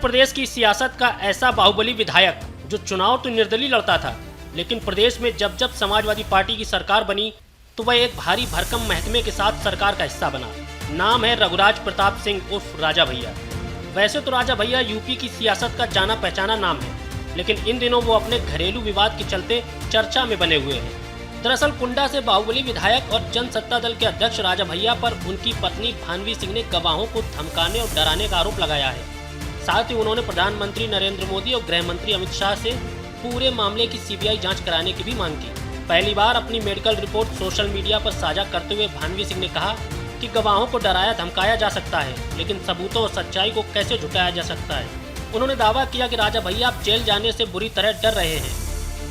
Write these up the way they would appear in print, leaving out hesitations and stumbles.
प्रदेश की सियासत का ऐसा बाहुबली विधायक जो चुनाव तो निर्दलीय लड़ता था, लेकिन प्रदेश में जब जब समाजवादी पार्टी की सरकार बनी तो वह एक भारी भरकम महकमे के साथ सरकार का हिस्सा बना। नाम है रघुराज प्रताप सिंह उर्फ राजा भैया। वैसे तो राजा भैया यूपी की सियासत का जाना पहचाना नाम है, लेकिन इन दिनों वो अपने घरेलू विवाद के चलते चर्चा में बने हुए हैं। दरअसल कुंडा से बाहुबली विधायक और जनसत्ता दल के अध्यक्ष राजा भैया पर उनकी पत्नी भानवी सिंह ने गवाहों को धमकाने और डराने का आरोप लगाया है। साथ ही उन्होंने प्रधानमंत्री नरेंद्र मोदी और गृह मंत्री अमित शाह से पूरे मामले की सीबीआई जांच कराने की भी मांग की। पहली बार अपनी मेडिकल रिपोर्ट सोशल मीडिया पर साझा करते हुए भानवी सिंह ने कहा कि गवाहों को डराया धमकाया जा सकता है, लेकिन सबूतों और सच्चाई को कैसे झुकाया जा सकता है। उन्होंने दावा किया कि राजा भैया अब जेल जाने से बुरी तरह डर रहे हैं,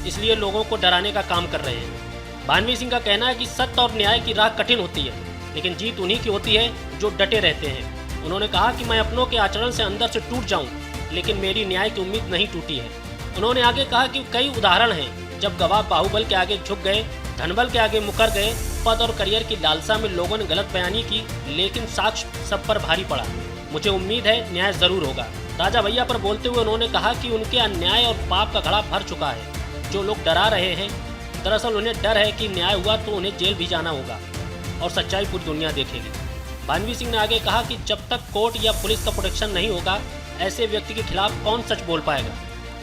इसलिए लोगों को डराने का काम कर रहे हैं। भानवी सिंह का कहना है कि सत्य और न्याय की राह कठिन होती है, लेकिन जीत उन्हीं की होती है जो डटे रहते हैं। उन्होंने कहा कि मैं अपनों के आचरण से अंदर से टूट जाऊं, लेकिन मेरी न्याय की उम्मीद नहीं टूटी है। उन्होंने आगे कहा कि कई उदाहरण हैं जब गवाह बाहुबल के आगे झुक गए, धनबल के आगे मुकर गए, पद और करियर की लालसा में लोगों ने गलत बयानी की, लेकिन साक्ष्य सब पर भारी पड़ा। मुझे उम्मीद है न्याय जरूर होगा। राजा भैया पर बोलते हुए उन्होंने कहा कि उनके अन्याय और पाप का घड़ा भर चुका है। जो लोग डरा रहे हैं, दरअसल उन्हें डर है कि न्याय हुआ तो उन्हें जेल भी जाना होगा और सच्चाई पूरी दुनिया देखेगी। भानवी सिंह ने आगे कहा कि जब तक कोर्ट या पुलिस का प्रोटेक्शन नहीं होगा, ऐसे व्यक्ति के खिलाफ कौन सच बोल पाएगा।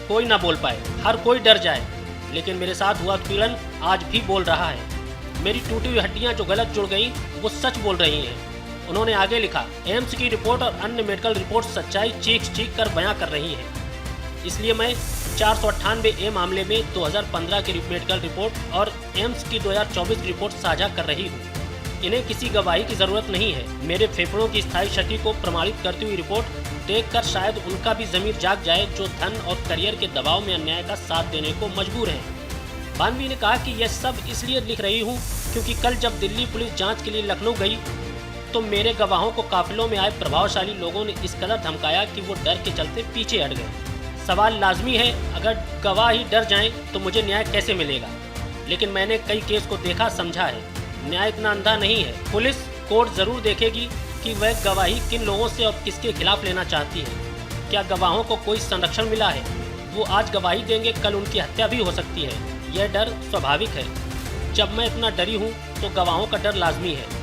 कोई ना बोल पाए, हर कोई डर जाए, लेकिन मेरे साथ हुआ उत्पीड़न आज भी बोल रहा है। मेरी टूटी हुई हड्डियां जो गलत जुड़ गई वो सच बोल रही हैं। उन्होंने आगे लिखा, एम्स की रिपोर्ट और अन्य मेडिकल रिपोर्ट सच्चाई चीख कर बयां कर रही है। इसलिए मैं 498A मामले में 2015 की मेडिकल रिपोर्ट और एम्स की 2024 रिपोर्ट साझा कर रही हूँ। इन्हें किसी गवाही की ज़रूरत नहीं है। मेरे फेफड़ों की स्थायी क्षति को प्रमाणित करती हुई रिपोर्ट देखकर शायद उनका भी ज़मीर जाग जाए जो धन और करियर के दबाव में अन्याय का साथ देने को मजबूर हैं। भानवी ने कहा कि यह सब इसलिए लिख रही हूँ क्योंकि कल जब दिल्ली पुलिस जाँच के लिए लखनऊ गई तो मेरे गवाहों को काफिलों में आए प्रभावशाली लोगों ने इस कदर धमकाया कि वो डर के चलते पीछे हट गए। सवाल लाजमी है, अगर गवाह ही डर जाएं तो मुझे न्याय कैसे मिलेगा। लेकिन मैंने कई केस को देखा समझा है, न्याय इतना अंधा नहीं है। पुलिस कोर्ट ज़रूर देखेगी कि वह गवाही किन लोगों से और किसके खिलाफ लेना चाहती है। क्या गवाहों को कोई संरक्षण मिला है? वो आज गवाही देंगे, कल उनकी हत्या भी हो सकती है। यह डर स्वाभाविक है। जब मैं इतना डरी हूँ तो गवाहों का डर लाजमी है।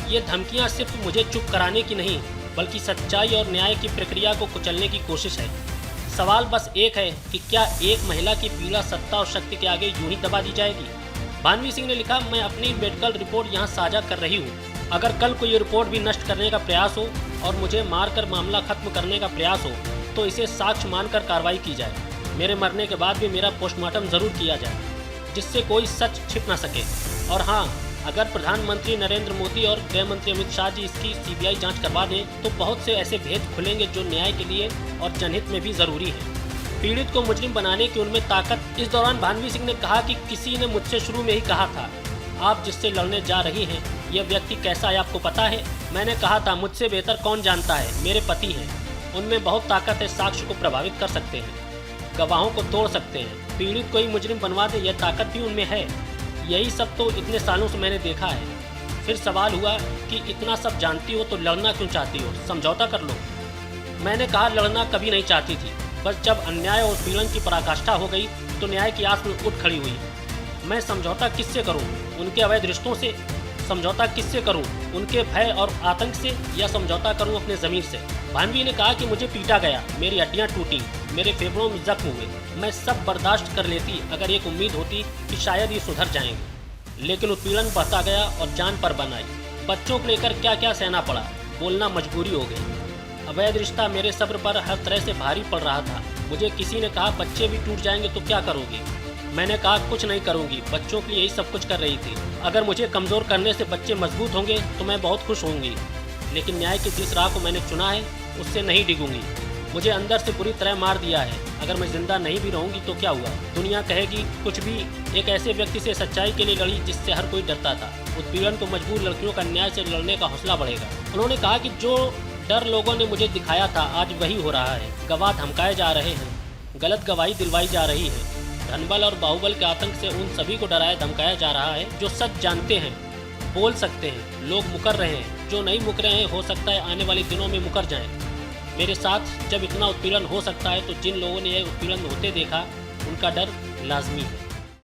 ये धमकियाँ सिर्फ मुझे चुप कराने की नहीं, बल्कि सच्चाई और न्याय की प्रक्रिया को कुचलने की कोशिश है। सवाल बस एक है कि क्या एक महिला की पीड़ा सत्ता और शक्ति के आगे यूं ही दबा दी जाएगी। भानवी सिंह ने लिखा, मैं अपनी मेडिकल रिपोर्ट यहां साझा कर रही हूं। अगर कल को ये रिपोर्ट भी नष्ट करने का प्रयास हो और मुझे मारकर मामला खत्म करने का प्रयास हो तो इसे साक्ष्य मानकर कार्रवाई की जाए। मेरे मरने के बाद भी मेरा पोस्टमार्टम जरूर किया जाए, जिससे कोई सच छिप ना सके। और हाँ, अगर प्रधानमंत्री नरेंद्र मोदी और गृह मंत्री अमित शाह जी इसकी सीबीआई जांच करवा दें तो बहुत से ऐसे भेद खुलेंगे जो न्याय के लिए और जनहित में भी ज़रूरी है। पीड़ित को मुजरिम बनाने की उनमें ताकत। इस दौरान भानवी सिंह ने कहा कि किसी ने मुझसे शुरू में ही कहा था, आप जिससे लड़ने जा रही हैं यह व्यक्ति कैसा है आपको पता है? मैंने कहा था, मुझसे बेहतर कौन जानता है, मेरे पति हैं, उनमें बहुत ताकत है, साक्ष्य को प्रभावित कर सकते हैं, गवाहों को तोड़ सकते हैं, पीड़ित को ही मुजरिम बनवा दे, यह ताकत भी उनमें है। यही सब तो इतने सालों से मैंने देखा है। फिर सवाल हुआ कि इतना सब जानती हो तो लड़ना क्यों चाहती हो, समझौता कर लो। मैंने कहा लड़ना कभी नहीं चाहती थी, बस जब अन्याय और पीड़न की पराकाष्ठा हो गई तो न्याय की आस में उठ खड़ी हुई। मैं समझौता किससे करूं? उनके अवैध रिश्तों से? समझौता किससे करूं? उनके भय और आतंक से, या समझौता करूं अपने ज़मीर से? भानवी ने कहा कि मुझे पीटा गया, मेरी हड्डियां टूटी, मेरे फेफड़ों में जख्म हुए, मैं सब बर्दाश्त कर लेती अगर एक उम्मीद होती कि शायद ये सुधर जाएंगे। लेकिन उत्पीड़न बढ़ता गया और जान पर बन आई। बच्चों को लेकर क्या क्या सहना पड़ा, बोलना मजबूरी हो गई। अवैध रिश्ता मेरे सब्र पर हर तरह से भारी पड़ रहा था। मुझे किसी ने कहा बच्चे भी टूट जाएंगे तो क्या करोगी? मैंने कहा कुछ नहीं करूँगी, बच्चों के लिए यही सब कुछ कर रही थी। अगर मुझे कमज़ोर करने से बच्चे मजबूत होंगे तो मैं बहुत खुश होंगी, लेकिन न्याय की जिस राह को मैंने चुना है उससे नहीं डिगूंगी। मुझे अंदर से बुरी तरह मार दिया है। अगर मैं जिंदा नहीं भी रहूंगी तो क्या हुआ? दुनिया कहेगी कुछ भी। एक ऐसे व्यक्ति से सच्चाई के लिए लड़ी जिससे हर कोई डरता था। उत्पीड़न को मजबूर लड़कियों का न्याय से लड़ने का हौसला बढ़ेगा। उन्होंने कहा कि जो डर लोगों ने मुझे दिखाया था आज वही हो रहा है। गवाह धमकाए जा रहे हैं, गलत गवाही दिलवाई जा रही है। धनबल और बाहुबल के आतंक से उन सभी को डराया धमकाया जा रहा है जो सच जानते हैं, बोल सकते हैं। लोग मुकर रहे हैं, जो नहीं मुकरे हैं हो सकता है आने वाले दिनों में मुकर जाएं। मेरे साथ जब इतना उत्पीड़न हो सकता है तो जिन लोगों ने यह उत्पीड़न होते देखा उनका डर लाजमी है।